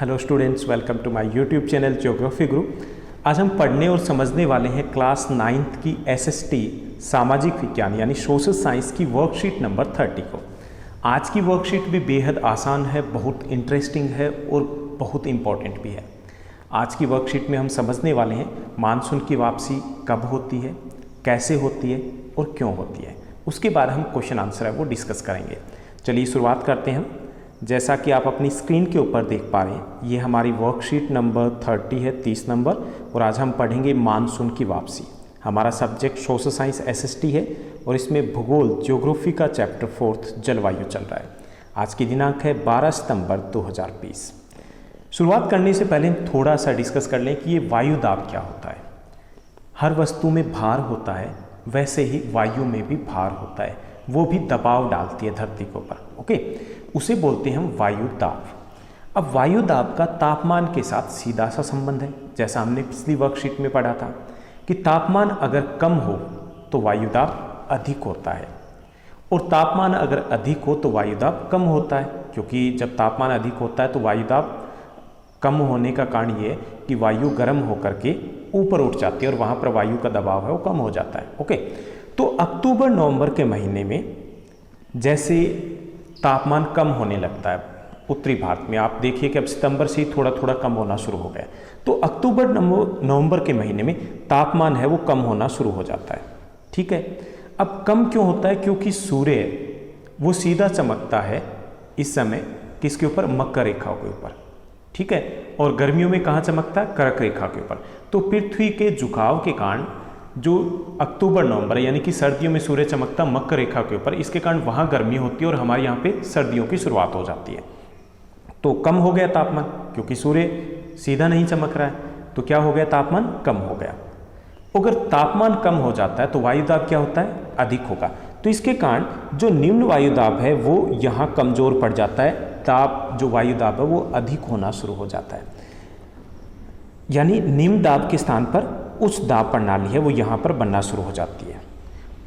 Hello students, welcome to my YouTube channel geography guru. आज हम पढ़ने और समझने वाले हैं क्लास 9th की एसएसटी सामाजिक विज्ञान यानी सोशल साइंस की वर्कशीट नंबर 30 को। आज की वर्कशीट भी बेहद आसान है, बहुत इंटरेस्टिंग है और बहुत इम्पॉर्टेंट भी है। आज की वर्कशीट में हम समझने वाले हैं मानसून की वापसी कब होती है, कैसे होती है और क्यों होती है। उसके बाद हम क्वेश्चन आंसर है वो डिस्कस करेंगे। चलिए शुरुआत करते हैं। जैसा कि आप अपनी स्क्रीन के ऊपर देख पा रहे हैं, ये हमारी वर्कशीट नंबर 30 है, 30 नंबर, और आज हम पढ़ेंगे मानसून की वापसी। हमारा सब्जेक्ट सोशल साइंस एसएसटी है और इसमें भूगोल ज्योग्राफी का चैप्टर 4 जलवायु चल रहा है। आज की दिनांक है 12 सितंबर 2020। शुरुआत करने से पहले हम थोड़ा सा डिस्कस कर लें कि ये वायु दाब क्या होता है। हर वस्तु में भार होता है, वैसे ही वायु में भी भार होता है, वो भी दबाव डालती है धरती के ऊपर। ओके, उसे बोलते हैं हम वायु दाब। अब वायु दाब का तापमान के साथ सीधा सा संबंध है। जैसा हमने पिछली वर्कशीट में पढ़ा था कि तापमान अगर कम हो तो वायु दाब अधिक होता है, और तापमान अगर अधिक हो तो वायु दाब कम होता है। क्योंकि जब तापमान अधिक होता है तो वायु दाब कम होने का कारण ये है कि वायु गर्म होकर के ऊपर उठ जाती है और वहाँ पर वायु का दबाव है वो कम हो जाता है। ओके, तो अक्टूबर नवंबर के महीने में जैसे तापमान कम होने लगता है उत्तरी भारत में, आप देखिए कि अब सितंबर से ही थोड़ा थोड़ा कम होना शुरू हो गया, तो अक्टूबर नवंबर के महीने में तापमान है वो कम होना शुरू हो जाता है। ठीक है, अब कम क्यों होता है? क्योंकि सूर्य वो सीधा चमकता है इस समय किसके ऊपर? मकर रेखा के ऊपर। ठीक है, और गर्मियों में कहाँ चमकता है? कर्क रेखा के ऊपर। तो पृथ्वी के झुकाव के कारण जो अक्टूबर नवंबर यानी कि सर्दियों में सूर्य चमकता मकर रेखा के ऊपर, इसके कारण वहाँ गर्मी होती है और हमारे यहाँ पे सर्दियों की शुरुआत हो जाती है। तो कम हो गया तापमान, क्योंकि सूर्य सीधा नहीं चमक रहा है, तो क्या हो गया? तापमान कम हो गया। अगर तापमान कम हो जाता है तो वायु दाब क्या होता है? अधिक होगा। तो इसके कारण जो निम्न वायु दाब है वो यहाँ कमजोर पड़ जाता है, दाब जो वायु दाब है वो अधिक होना शुरू हो जाता है। यानी निम्न दाब के स्थान पर उच्च दाब प्रणाली है वो यहाँ पर बनना शुरू हो जाती है।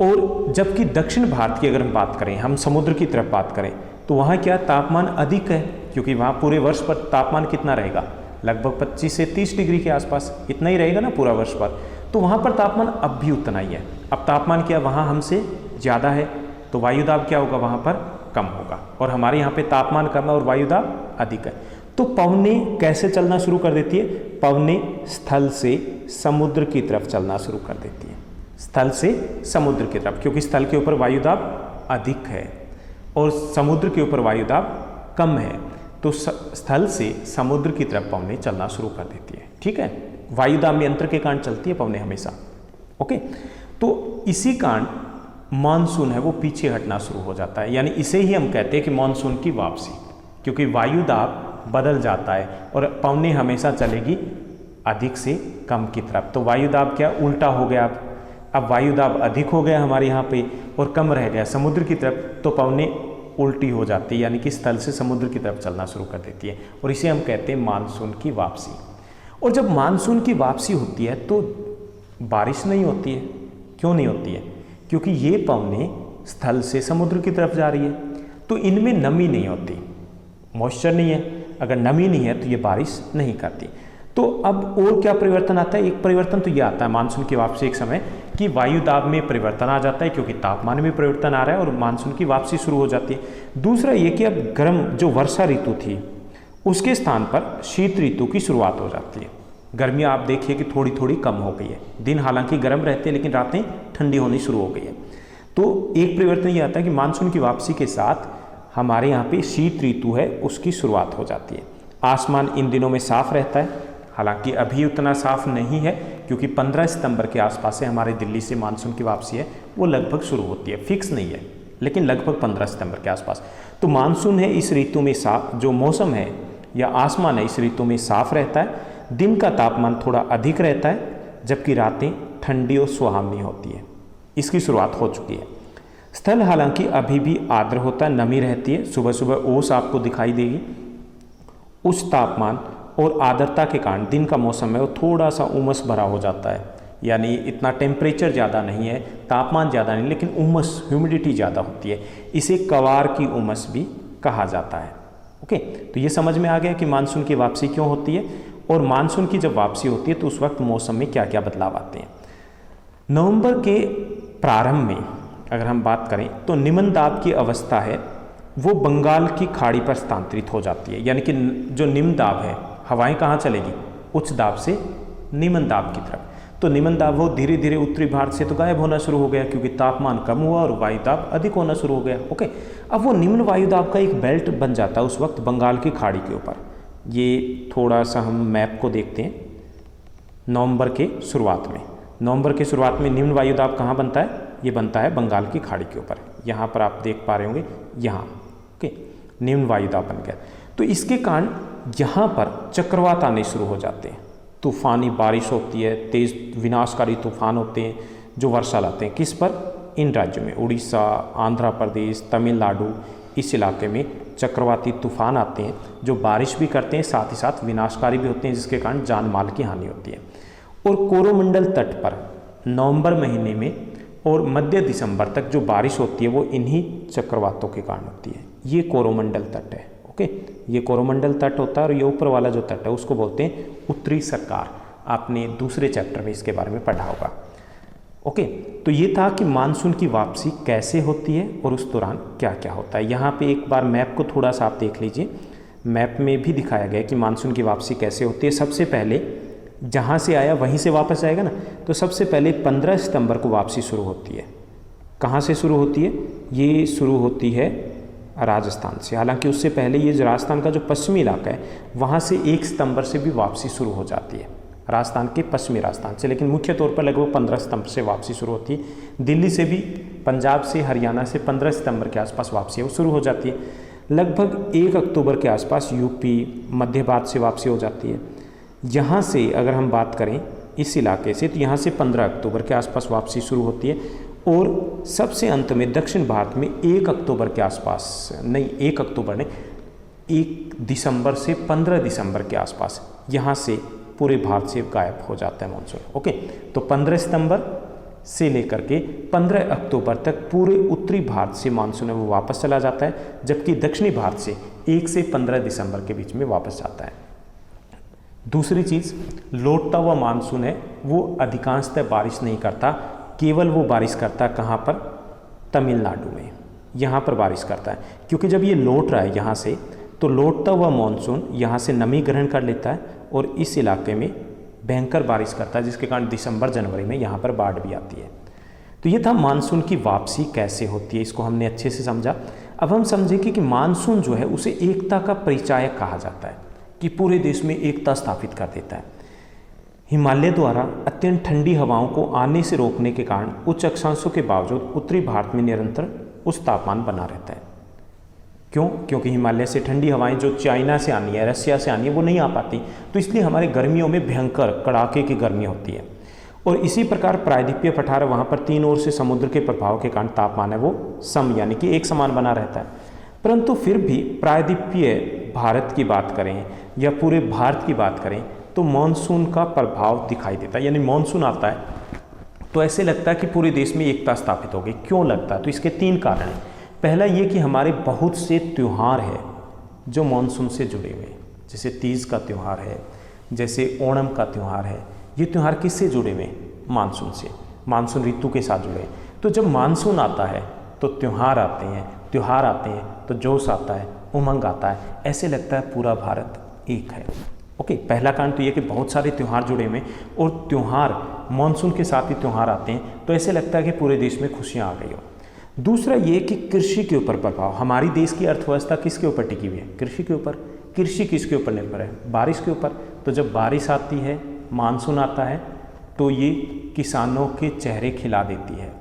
और जबकि दक्षिण भारत की अगर हम बात करें, हम समुद्र की तरफ बात करें, तो वहाँ क्या तापमान अधिक है, क्योंकि वहाँ पूरे वर्ष पर तापमान कितना रहेगा? लगभग 25 से 30 डिग्री के आसपास, इतना ही रहेगा ना पूरा वर्ष पर। तो वहाँ पर तापमान अब भी उतना ही है। अब तापमान क्या वहाँ हमसे ज़्यादा है, तो वायु दाब क्या होगा? वहाँ पर कम होगा। और हमारे यहाँ पे तापमान कम है और वायु दाब अधिक है। तो पवनें कैसे चलना शुरू कर देती है? पवनें स्थल से समुद्र की तरफ चलना शुरू कर देती है, स्थल से समुद्र की तरफ, क्योंकि स्थल के ऊपर वायु दाब अधिक है और समुद्र के ऊपर वायु दाब कम है। तो स्थल से समुद्र की तरफ पवनें चलना शुरू कर देती है। ठीक है, वायु दाब में अंतर के कारण चलती है पवनें हमेशा। ओके, तो इसी कारण मानसून है वो पीछे हटना शुरू हो जाता है। यानी इसे ही हम कहते हैं कि मानसून की वापसी, क्योंकि वायु दाब बदल जाता है और पवनें हमेशा चलेगी अधिक से कम की तरफ। तो वायु दाब क्या उल्टा हो गया? अब वायु दाब अधिक हो गया हमारे यहाँ पे और कम रह गया समुद्र की तरफ, तो पवनें उल्टी हो जाती है, यानी कि स्थल से समुद्र की तरफ चलना शुरू कर देती है, और इसे हम कहते हैं मानसून की वापसी। और जब मानसून की वापसी होती है तो बारिश नहीं होती है। क्यों नहीं होती है? क्योंकि ये पवनें स्थल से समुद्र की तरफ जा रही है, तो इनमें नमी नहीं होती, मॉइस्चर नहीं है। अगर नमी नहीं है तो ये बारिश नहीं करती। तो अब और क्या परिवर्तन आता है? एक परिवर्तन तो ये आता है मानसून की वापसी एक समय कि वायु दाब में परिवर्तन आ जाता है, क्योंकि तापमान में परिवर्तन आ रहा है और मानसून की वापसी शुरू हो जाती है। दूसरा ये कि अब गर्म जो वर्षा ऋतु थी उसके स्थान पर शीत ऋतु की शुरुआत हो जाती है। गर्मी आप देखिए कि थोड़ी थोड़ी कम हो गई है, दिन हालांकि गर्म रहते हैं लेकिन रातें ठंडी होनी शुरू हो गई है। तो एक परिवर्तन ये आता है कि मानसून की वापसी के साथ हमारे यहाँ पे शीत ऋतु है उसकी शुरुआत हो जाती है। आसमान इन दिनों में साफ रहता है, हालांकि अभी उतना साफ नहीं है, क्योंकि 15 सितंबर के आसपास से हमारे दिल्ली से मानसून की वापसी है वो लगभग शुरू होती है, फिक्स नहीं है लेकिन लगभग 15 सितंबर के आसपास। तो मानसून है इस ऋतु में साफ, जो मौसम है या आसमान है इस ऋतु में साफ रहता है, दिन का तापमान थोड़ा अधिक रहता है, जबकि रातें ठंडी और सुहावनी होती है। इसकी शुरुआत हो चुकी है। स्थल हालांकि अभी भी आर्द्र होता है, नमी रहती है, सुबह सुबह ओस आपको दिखाई देगी। उच्च तापमान और आर्द्रता के कारण दिन का मौसम है वो थोड़ा सा उमस भरा हो जाता है, यानी इतना टेम्परेचर ज़्यादा नहीं है, तापमान ज़्यादा नहीं, लेकिन उमस ह्यूमिडिटी ज़्यादा होती है। इसे कवार की उमस भी कहा जाता है। ओके, तो ये समझ में आ गया कि मानसून की वापसी क्यों होती है, और मानसून की जब वापसी होती है तो उस वक्त मौसम में क्या क्या बदलाव आते हैं। नवंबर के प्रारंभ में अगर हम बात करें तो निम्न दाब की अवस्था है वो बंगाल की खाड़ी पर स्थानांतरित हो जाती है, यानी कि जो निम्न दाब है, हवाएं कहाँ चलेगी, उच्च दाब से निम्न दाब की तरफ। तो निम्न दाब वो धीरे धीरे उत्तरी भारत से तो गायब होना शुरू हो गया क्योंकि तापमान कम हुआ और वायु दाब अधिक होना शुरू हो गया। ओके, अब वो निम्न वायु दाब का एक बेल्ट बन जाता है उस वक्त बंगाल की खाड़ी के ऊपर। ये थोड़ा सा हम मैप को देखते हैं। नवंबर के शुरुआत में निम्न वायु दाब कहाँ बनता है, ये बनता है बंगाल की खाड़ी के ऊपर। यहाँ पर आप देख पा रहे होंगे, यहाँ ओके निम्न वायु दाब बन गया। तो इसके कारण यहाँ पर चक्रवात आने शुरू हो जाते हैं, तूफानी बारिश होती है, तेज विनाशकारी तूफान होते हैं जो वर्षा लाते हैं किस पर, इन राज्यों में उड़ीसा, आंध्र प्रदेश, तमिलनाडु, इस इलाके में चक्रवाती तूफान आते हैं जो बारिश भी करते हैं, साथ ही साथ विनाशकारी भी होते हैं जिसके कारण जान माल की हानि होती है। और कोरोमंडल तट पर नवंबर महीने में और मध्य दिसंबर तक जो बारिश होती है वो इन्हीं चक्रवातों के कारण होती है। ये कोरोमंडल तट है। ओके, ये कोरोमंडल तट होता है और ये ऊपर वाला जो तट है उसको बोलते हैं उत्तरी सरकार। आपने दूसरे चैप्टर में इसके बारे में पढ़ा होगा। ओके, तो ये था कि मानसून की वापसी कैसे होती है और उस दौरान क्या क्या होता है। यहाँ पे एक बार मैप को थोड़ा सा आप देख लीजिए। मैप में भी दिखाया गया है कि मानसून की वापसी कैसे होती है। सबसे पहले जहाँ से आया वहीं से वापस जाएगा ना, तो सबसे पहले 15 सितंबर को वापसी शुरू होती है। कहाँ से शुरू होती है, ये शुरू होती है राजस्थान से। हालांकि उससे पहले ये राजस्थान का जो पश्चिमी इलाका है वहाँ से 1 सितंबर से भी वापसी शुरू हो जाती है, राजस्थान के पश्चिमी राजस्थान से। लेकिन मुख्य तौर पर लगभग 15 सितंबर से वापसी शुरू होती है। दिल्ली से भी, पंजाब से, हरियाणा से 15 सितंबर के आसपास वापसी है वो शुरू हो जाती है। लगभग 1 अक्टूबर के आसपास यूपी, मध्य भारत से वापसी हो जाती है। यहाँ से अगर हम बात करें इस इलाके से, तो यहाँ से 15 अक्टूबर के आसपास वापसी शुरू होती है। और सबसे अंत में दक्षिण भारत में 1 अक्टूबर के आसपास, नहीं 1 अक्टूबर नहीं, 1 दिसंबर से 15 दिसंबर के आसपास यहाँ से पूरे भारत से गायब हो जाता है मानसून। ओके, तो 15 सितंबर से लेकर के 15 अक्टूबर तक पूरे उत्तरी भारत से मानसून है वो वापस चला जाता है, जबकि दक्षिणी भारत से 1 से 15 दिसंबर के बीच में वापस जाता है। दूसरी चीज़, लौटता हुआ मानसून है वो अधिकांशतः बारिश नहीं करता, केवल वो बारिश करता है कहाँ पर, तमिलनाडु में, यहाँ पर बारिश करता है। क्योंकि जब ये लौट रहा है यहाँ से, तो लौटता हुआ मानसून यहाँ से नमी ग्रहण कर लेता है और इस इलाके में भयंकर बारिश करता है, जिसके कारण दिसंबर जनवरी में यहाँ पर बाढ़ भी आती है। तो ये था मानसून की वापसी कैसे होती है, इसको हमने अच्छे से समझा। अब हम समझेंगे कि मानसून जो है उसे एकता का परिचायक कहा जाता है, कि पूरे देश में एकता स्थापित कर देता है। हिमालय द्वारा अत्यंत ठंडी हवाओं को आने से रोकने के कारण उच्च अक्षांशों के बावजूद उत्तरी भारत में निरंतर उच्च तापमान बना रहता है। क्यों? क्योंकि हिमालय से ठंडी हवाएं जो चाइना से आनी है, रसिया से आनी है, वो नहीं आ पाती, तो इसलिए हमारे गर्मियों में भयंकर कड़ाके की गर्मी होती है। और इसी प्रकार प्रायद्वीपीय पठार, वहाँ पर 3 ओर से समुद्र के प्रभाव के कारण तापमान है वो सम, यानी कि एक समान बना रहता है। परंतु फिर भी प्रायद्वीपीय भारत की बात करें या पूरे भारत की बात करें तो मानसून का प्रभाव दिखाई देता है। यानी मानसून आता है तो ऐसे लगता है कि पूरे देश में एकता स्थापित हो गई। क्यों लगता है? तो इसके 3 कारण हैं। पहला ये कि हमारे बहुत से त्यौहार हैं जो मानसून से जुड़े हुए हैं, जैसे तीज का त्यौहार है, जैसे ओणम का त्यौहार है। ये त्यौहार किससे जुड़े हुए हैं? मानसून से, मानसून ऋतु के साथ जुड़े हैं। तो जब मानसून आता है तो त्यौहार आते हैं तो जोश आता है, उमंग आता है, ऐसे लगता है पूरा भारत एक है। ओके, पहला कारण तो ये कि बहुत सारे त्यौहार जुड़े हुए हैं और त्यौहार मानसून के साथ ही त्यौहार आते हैं तो ऐसे लगता है कि पूरे देश में खुशियाँ आ गई हो। दूसरा ये कि कृषि के ऊपर प्रभाव, हमारी देश की अर्थव्यवस्था किसके ऊपर टिकी हुई है? कृषि के ऊपर। कृषि किसके ऊपर निर्भर है? बारिश के ऊपर। तो जब बारिश आती है, मानसून आता है, तो ये किसानों के चेहरे खिला देती है,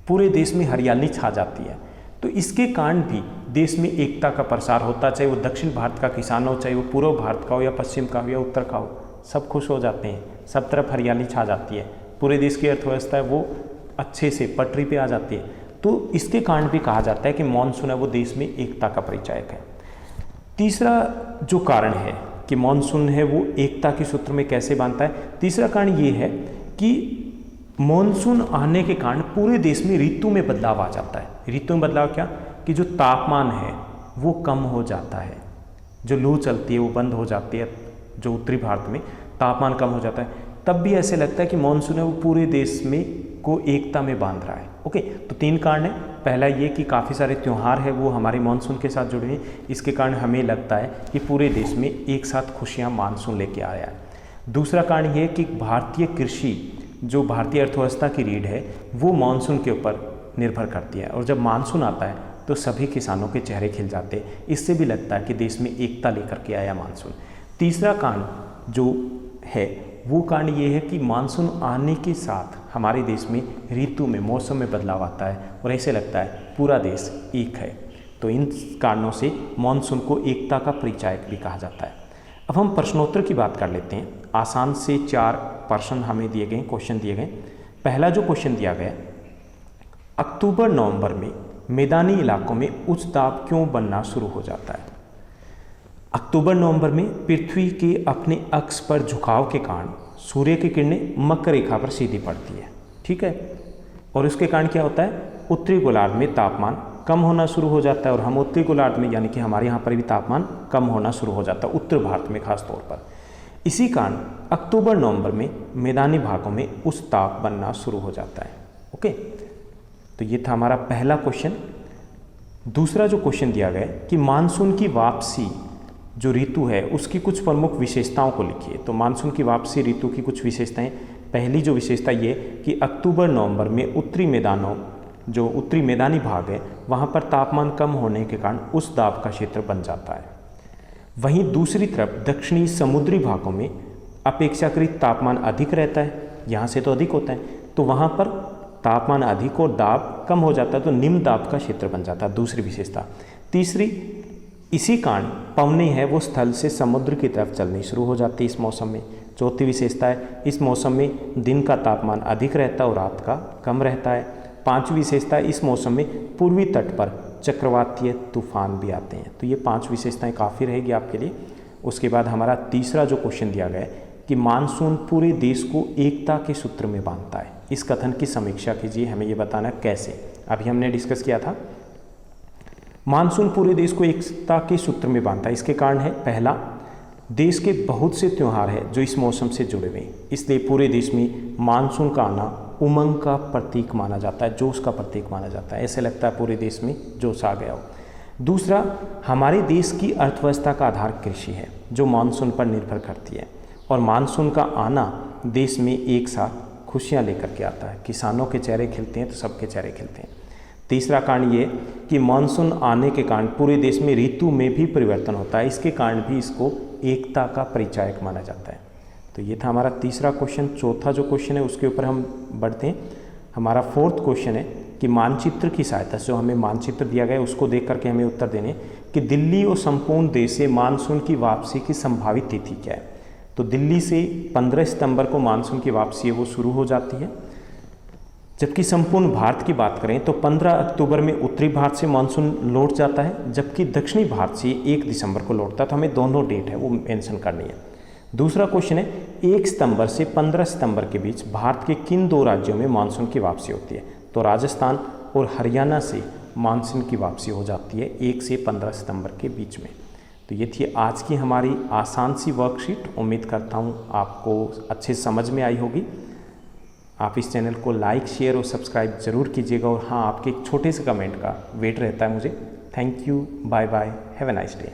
पूरे देश में हरियाली छा जाती है। तो इसके कारण भी देश में एकता का प्रसार होता, चाहे वो दक्षिण भारत का किसान हो, चाहे वो पूर्व भारत का हो या पश्चिम का हो या उत्तर का हो, सब खुश हो जाते हैं, सब तरफ हरियाली छा जाती है, पूरे देश की अर्थव्यवस्था है वो अच्छे से पटरी पे आ जाती है। तो इसके कारण भी कहा जाता है कि मानसून है वो देश में एकता का परिचायक है। तीसरा जो कारण है कि मानसून है वो एकता के सूत्र में कैसे बांधता है, तीसरा कारण ये है कि मानसून आने के कारण पूरे देश में ऋतु में बदलाव आ जाता है। ऋतु में बदलाव क्या? कि जो तापमान है वो कम हो जाता है। जो लू चलती है वो बंद हो जाती है, जो उत्तरी भारत में तापमान कम हो जाता है, तब भी ऐसे लगता है कि मानसून है वो पूरे देश में को एकता में बांध रहा है। ओके, तो 3 कारण है। पहला ये कि काफ़ी सारे त्यौहार है वो हमारे मानसून के साथ जुड़े हैं, इसके कारण हमें लगता है कि पूरे देश में एक साथ खुशियाँ मानसून लेके आया है। दूसरा कारण ये है कि भारतीय कृषि, जो भारतीय अर्थव्यवस्था की रीढ़ है, वो मानसून के ऊपर निर्भर करती है, और जब मानसून आता है तो सभी किसानों के चेहरे खिल जाते हैं। इससे भी लगता है कि देश में एकता लेकर के आया मानसून। तीसरा कारण जो है वो कारण ये है कि मानसून आने के साथ हमारे देश में ऋतु में, मौसम में बदलाव आता है और ऐसे लगता है पूरा देश एक है। तो इन कारणों से मानसून को एकता का परिचायक भी कहा जाता है। अब हम प्रश्नोत्तर की बात कर लेते हैं। आसान से 4 प्रश्न हमें दिए गए, क्वेश्चन दिए गए। पहला जो क्वेश्चन दिया गया, अक्टूबर नवंबर में मैदानी इलाकों में उच्च दाब क्यों बनना शुरू हो जाता है? अक्टूबर नवंबर में पृथ्वी के अपने अक्ष पर झुकाव के कारण सूर्य की किरणें मकर रेखा पर सीधी पड़ती है, ठीक है, और उसके कारण क्या होता है, उत्तरी गोलार्ध में तापमान कम होना शुरू हो जाता है, और हम उत्तरी गोलार्ध में यानी कि हमारे यहाँ पर भी तापमान कम होना शुरू हो जाता है, उत्तर भारत में खास तौर पर। इसी कारण अक्टूबर नवंबर में मैदानी भागों में उच्च दाब बनना शुरू हो जाता है। ओके, तो ये था हमारा पहला क्वेश्चन। दूसरा जो क्वेश्चन दिया गया कि मानसून की वापसी जो ऋतु है उसकी कुछ प्रमुख विशेषताओं को लिखिए। तो मानसून की वापसी ऋतु की कुछ विशेषताएं, पहली जो विशेषता ये कि अक्टूबर नवंबर में उत्तरी मैदानों, जो उत्तरी मैदानी भाग है वहाँ पर तापमान कम होने के कारण उस दाब का क्षेत्र बन जाता है। वहीं दूसरी तरफ दक्षिणी समुद्री भागों में अपेक्षाकृत तापमान अधिक रहता है, यहाँ से तो अधिक होता है, तो वहाँ पर तापमान अधिक और दाब कम हो जाता है, तो निम्न दाब का क्षेत्र बन जाता है, दूसरी विशेषता। तीसरी, इसी कारण पवनें हैं वो स्थल से समुद्र की तरफ चलनी शुरू हो जाती है इस मौसम में। चौथी विशेषता है, इस मौसम में दिन का तापमान अधिक रहता है और रात का कम रहता है। पांचवी विशेषता है, इस मौसम में पूर्वी तट पर चक्रवातीय तूफान भी आते हैं। तो ये 5 विशेषताएं काफ़ी रहेगी आपके लिए। उसके बाद हमारा तीसरा जो क्वेश्चन दिया गया है कि मानसून पूरे देश को एकता के सूत्र में बांधता है, इस कथन की समीक्षा कीजिए, हमें ये बताना कैसे। अभी हमने डिस्कस किया था, मानसून पूरे देश को एकता के सूत्र में बांधता है। इसके कारण है, पहला, देश के बहुत से त्यौहार हैं जो इस मौसम से जुड़े हुए हैं, इसलिए पूरे देश में मानसून का आना उमंग का प्रतीक माना जाता है, जोश का प्रतीक माना जाता है, ऐसे लगता है पूरे देश में जोश आ गया हो। दूसरा, हमारे देश की अर्थव्यवस्था का आधार कृषि है जो मानसून पर निर्भर करती है, और मानसून का आना देश में एक साथ खुशियाँ लेकर के आता है। किसानों के चेहरे खिलते हैं तो सबके चेहरे खिलते हैं। तीसरा कारण ये कि मानसून आने के कारण पूरे देश में ऋतु में भी परिवर्तन होता है, इसके कारण भी इसको एकता का परिचायक माना जाता है। तो ये था हमारा तीसरा क्वेश्चन। चौथा जो क्वेश्चन है उसके ऊपर हम बढ़ते हैं। हमारा फोर्थ क्वेश्चन है कि मानचित्र की सहायता से, जो हमें मानचित्र दिया गया है उसको देख करके हमें उत्तर देने कि दिल्ली और संपूर्ण देश से मानसून की वापसी की संभावित तिथि क्या है। तो दिल्ली से 15 सितंबर को मानसून की वापसी है वो शुरू हो जाती है, जबकि संपूर्ण भारत की बात करें तो 15 अक्टूबर में उत्तरी भारत से मानसून लौट जाता है, जबकि दक्षिणी भारत से 1 दिसंबर को लौटता है। तो हमें दोनों डेट है वो मेंशन करनी है। दूसरा क्वेश्चन है, 1 सितंबर से 15 सितंबर के बीच भारत के किन 2 राज्यों में मानसून की वापसी होती है? तो राजस्थान और हरियाणा से मानसून की वापसी हो जाती है 1 से 15 सितंबर के बीच में। तो ये थी आज की हमारी आसान सी वर्कशीट। उम्मीद करता हूँ आपको अच्छे समझ में आई होगी। आप इस चैनल को लाइक, शेयर और सब्सक्राइब जरूर कीजिएगा, और हाँ, आपके एक छोटे से कमेंट का वेट रहता है मुझे। Thank you, bye bye, have a nice day.